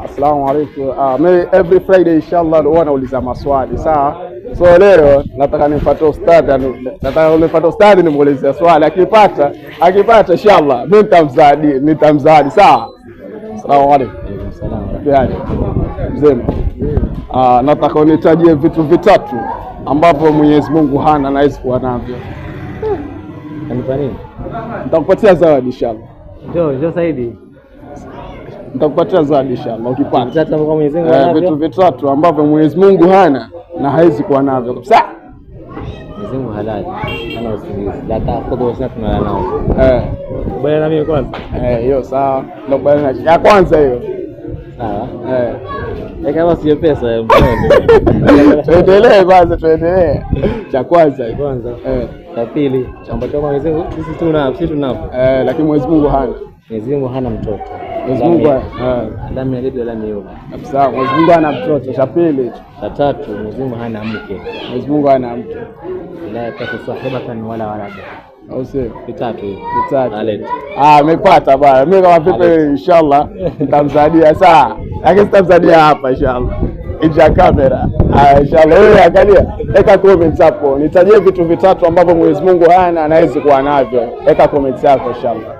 Assalamu alaikum. Mimi every Friday inshallah huwa nauliza maswali sawa. So leo nataka nifuate ustadhi, nimuulize swali, akipata inshallah mimi nitamzadi sawa. Assalamu alaikum. Yaani mzema. Nataka unitajie vitu vitatu ambavyo Mwenyezi Mungu hana na hawezi kuwa navyo. Kanipa nini? Nitakupatia zawadi inshallah. Njoo Saidi. Nitakupatia zawadi inshallah ukipata. Vitu vitatu ambavyo Mwenyezi Mungu hana na hawezi kuwa navyo kabisa. Mwenyezi Mungu halali. Ana usingizi. Data kwa sasa tunalala nao. Bwana na mimi kwanza. Hiyo sawa. Ndio bwana ya kwanza hiyo. Sawa. Kama sio pesa tuendelee kwanza, tuendelee. Cha kwanza. Cha pili, ambacho Mwenyezi Mungu sisi tunao. Lakini Mwenyezi Mungu hana. Mwenyezi Mungu hana mtoto. Mwenyezi Mungu Adamu yalidwa la miuba. Sawa, Mwenyezi Mungu hana mtoto. Cha pili. Cha tatu, Mwenyezi Mungu hana mke. Mwenyezi Mungu hana mke. La yatasahibatan wala walada. Au sio? Vitatu. Nimepata bwana. Mimi kama vipi inshallah nitamzadia saa. Lakini sitamzadia hapa inshallah. Nje kamera. Inshallah wewe angalia. Weka comments hapo. Nitajie vitu vitatu ambavyo Mwenyezi Mungu hana na hawezi kuwa navyo. Weka comments yako inshallah.